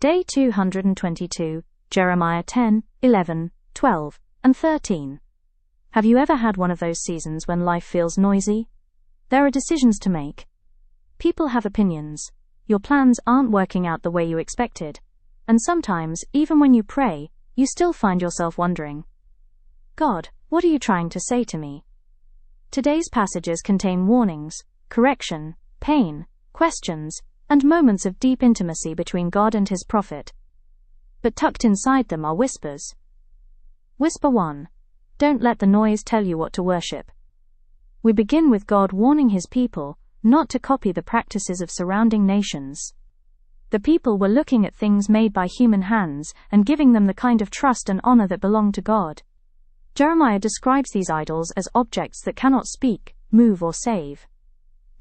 Day 222, Jeremiah 10, 11, 12, and 13. Have you ever had one of those seasons when life feels noisy? There are decisions to make. People have opinions. Your plans aren't working out the way you expected. And sometimes, even when you pray, you still find yourself wondering, God, what are you trying to say to me? Today's passages contain warnings, correction, pain, questions, and moments of deep intimacy between God and his prophet. But tucked inside them are whispers. Whisper 1. Don't let the noise tell you what to worship. We begin with God warning his people not to copy the practices of surrounding nations. The people were looking at things made by human hands and giving them the kind of trust and honor that belonged to God. Jeremiah describes these idols as objects that cannot speak, move, or save.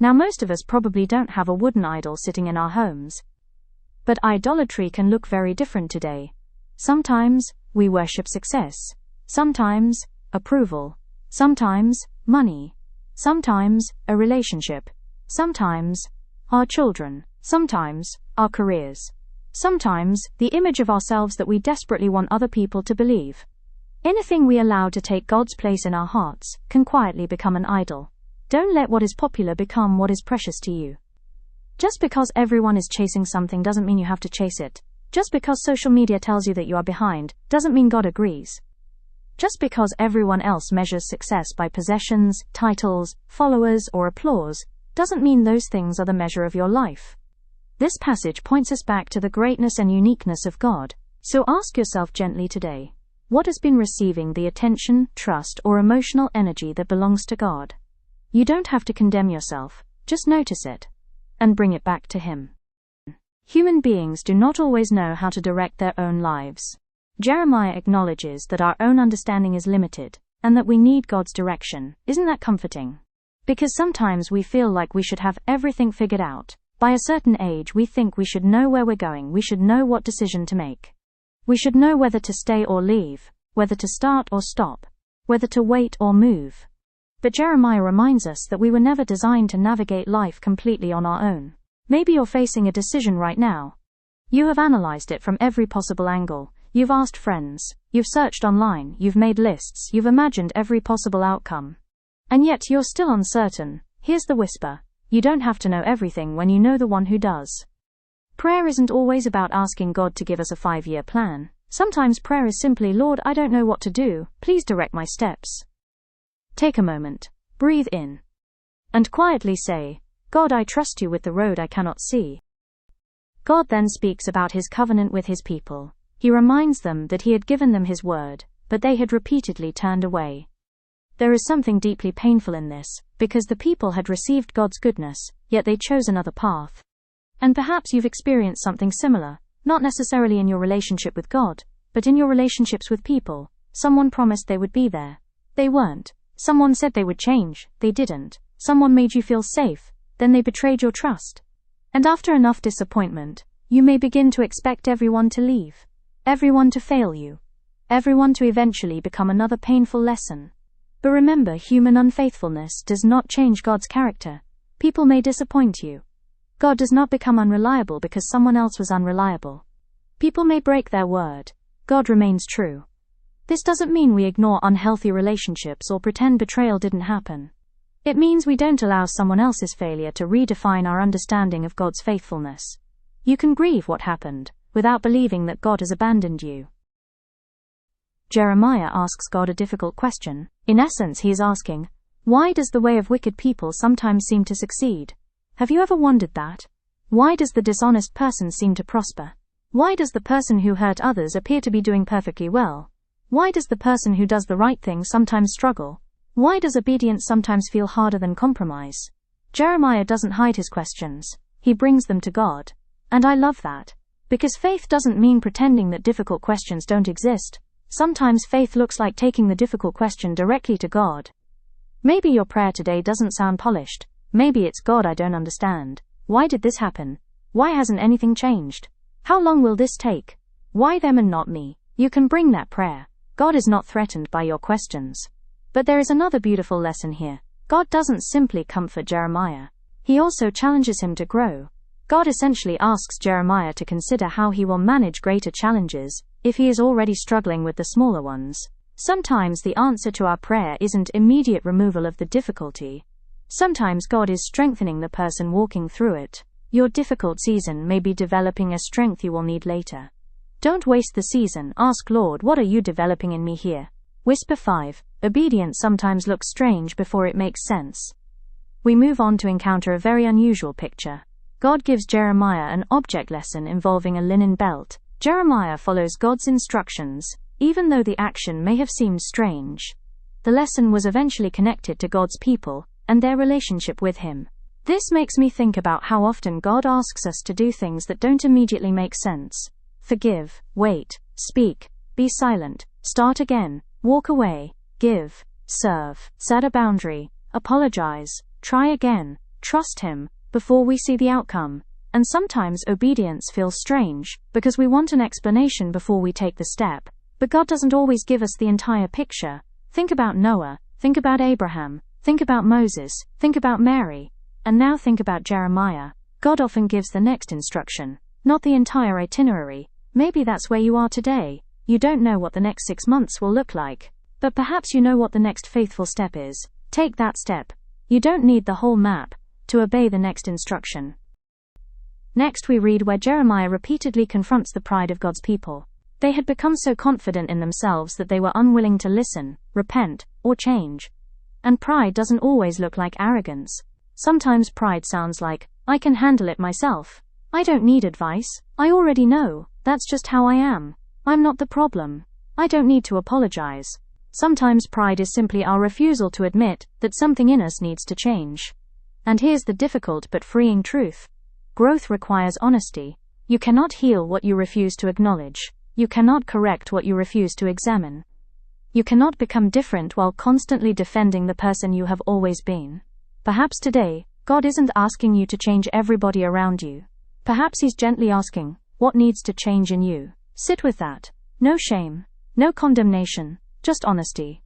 Now, most of us probably don't have a wooden idol sitting in our homes. But idolatry can look very different today. Sometimes we worship success. Sometimes approval. Sometimes money. Sometimes a relationship. Sometimes our children. Sometimes our careers. Sometimes the image of ourselves that we desperately want other people to believe. Anything we allow to take God's place in our hearts can quietly become an idol. Don't let what is popular become what is precious to you. Just because everyone is chasing something doesn't mean you have to chase it. Just because social media tells you that you are behind doesn't mean God agrees. Just because everyone else measures success by possessions, titles, followers, or applause doesn't mean those things are the measure of your life. This passage points us back to the greatness and uniqueness of God. So ask yourself gently today, what has been receiving the attention, trust, or emotional energy that belongs to God? You don't have to condemn yourself, just notice it and bring it back to him. Human beings do not always know how to direct their own lives. Jeremiah acknowledges that our own understanding is limited and that we need God's direction. Isn't that comforting? Because sometimes we feel like we should have everything figured out. By a certain age, we think we should know where we're going, we should know what decision to make. We should know whether to stay or leave, whether to start or stop, whether to wait or move. But Jeremiah reminds us that we were never designed to navigate life completely on our own. Maybe you're facing a decision right now. You have analyzed it from every possible angle. You've asked friends, you've searched online, you've made lists, you've imagined every possible outcome. And yet you're still uncertain. Here's the whisper. You don't have to know everything when you know the one who does. Prayer isn't always about asking God to give us a 5-year plan. Sometimes prayer is simply, Lord, I don't know what to do, please direct my steps. Take a moment, breathe in, and quietly say, God, I trust you with the road I cannot see. God then speaks about his covenant with his people. He reminds them that he had given them his word, but they had repeatedly turned away. There is something deeply painful in this, because the people had received God's goodness, yet they chose another path. And perhaps you've experienced something similar, not necessarily in your relationship with God, but in your relationships with people. Someone promised they would be there. They weren't. Someone said they would change. They didn't. Someone made you feel safe. Then they betrayed your trust. And after enough disappointment, you may begin to expect everyone to leave. Everyone to fail you. Everyone to eventually become another painful lesson. But remember, human unfaithfulness does not change God's character. People may disappoint you. God does not become unreliable because someone else was unreliable. People may break their word. God remains true. This doesn't mean we ignore unhealthy relationships or pretend betrayal didn't happen. It means we don't allow someone else's failure to redefine our understanding of God's faithfulness. You can grieve what happened, without believing that God has abandoned you. Jeremiah asks God a difficult question. In essence, he is asking, why does the way of wicked people sometimes seem to succeed? Have you ever wondered that? Why does the dishonest person seem to prosper? Why does the person who hurt others appear to be doing perfectly well? Why does the person who does the right thing sometimes struggle? Why does obedience sometimes feel harder than compromise? Jeremiah doesn't hide his questions. He brings them to God. And I love that. Because faith doesn't mean pretending that difficult questions don't exist. Sometimes faith looks like taking the difficult question directly to God. Maybe your prayer today doesn't sound polished. Maybe it's, God, I don't understand. Why did this happen? Why hasn't anything changed? How long will this take? Why them and not me? You can bring that prayer. God is not threatened by your questions. But there is another beautiful lesson here. God doesn't simply comfort Jeremiah. He also challenges him to grow. God essentially asks Jeremiah to consider how he will manage greater challenges if he is already struggling with the smaller ones. Sometimes the answer to our prayer isn't immediate removal of the difficulty. Sometimes God is strengthening the person walking through it. Your difficult season may be developing a strength you will need later. Don't waste the season. Ask, Lord, what are you developing in me here? Whisper 5. Obedience sometimes looks strange before it makes sense. We move on to encounter a very unusual picture. God gives Jeremiah an object lesson involving a linen belt. Jeremiah follows God's instructions, even though the action may have seemed strange. The lesson was eventually connected to God's people and their relationship with Him. This makes me think about how often God asks us to do things that don't immediately make sense. Forgive, wait, speak, be silent, start again, walk away, give, serve, set a boundary, apologize, try again, trust Him, before we see the outcome. And sometimes obedience feels strange, because we want an explanation before we take the step. But God doesn't always give us the entire picture. Think about Noah, think about Abraham, think about Moses, think about Mary, and now think about Jeremiah. God often gives the next instruction, not the entire itinerary. Maybe that's where you are today. You don't know what the next 6 months will look like. But perhaps you know what the next faithful step is. Take that step. You don't need the whole map to obey the next instruction. Next we read where Jeremiah repeatedly confronts the pride of God's people. They had become so confident in themselves that they were unwilling to listen, repent, or change. And pride doesn't always look like arrogance. Sometimes pride sounds like, I can handle it myself. I don't need advice. I already know. That's just how I am. I'm not the problem. I don't need to apologize. Sometimes pride is simply our refusal to admit that something in us needs to change. And here's the difficult but freeing truth. Growth requires honesty. You cannot heal what you refuse to acknowledge. You cannot correct what you refuse to examine. You cannot become different while constantly defending the person you have always been. Perhaps today, God isn't asking you to change everybody around you. Perhaps He's gently asking, what needs to change in you? Sit with that. No shame, no condemnation, just honesty.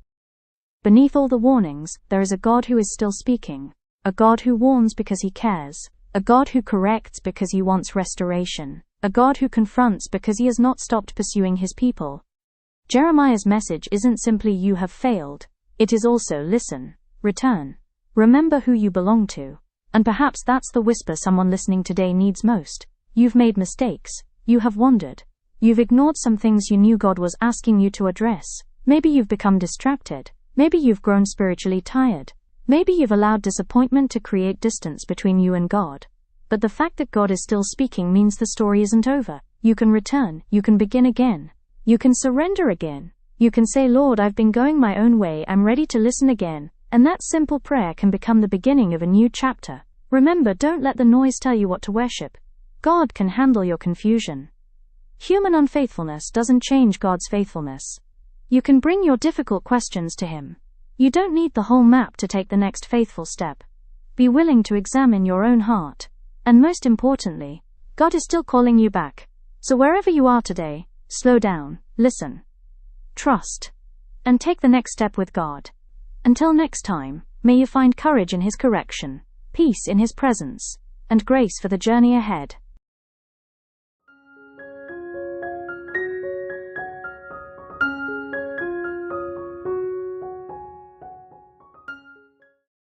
Beneath all the warnings, there is a God who is still speaking. A God who warns because He cares. A God who corrects because He wants restoration. A God who confronts because He has not stopped pursuing His people. Jeremiah's message isn't simply you have failed. It is also listen, return, remember who you belong to. And perhaps that's the whisper someone listening today needs most. You've made mistakes. You have wandered. You've ignored some things you knew God was asking you to address. Maybe you've become distracted. Maybe you've grown spiritually tired. Maybe you've allowed disappointment to create distance between you and God. But the fact that God is still speaking means the story isn't over. You can return. You can begin again. You can surrender again. You can say, Lord, I've been going my own way. I'm ready to listen again. And that simple prayer can become the beginning of a new chapter. Remember, don't let the noise tell you what to worship. God can handle your confusion. Human unfaithfulness doesn't change God's faithfulness. You can bring your difficult questions to Him. You don't need the whole map to take the next faithful step. Be willing to examine your own heart. And most importantly, God is still calling you back. So wherever you are today, slow down, listen, trust, and take the next step with God. Until next time, may you find courage in His correction, peace in His presence, and grace for the journey ahead.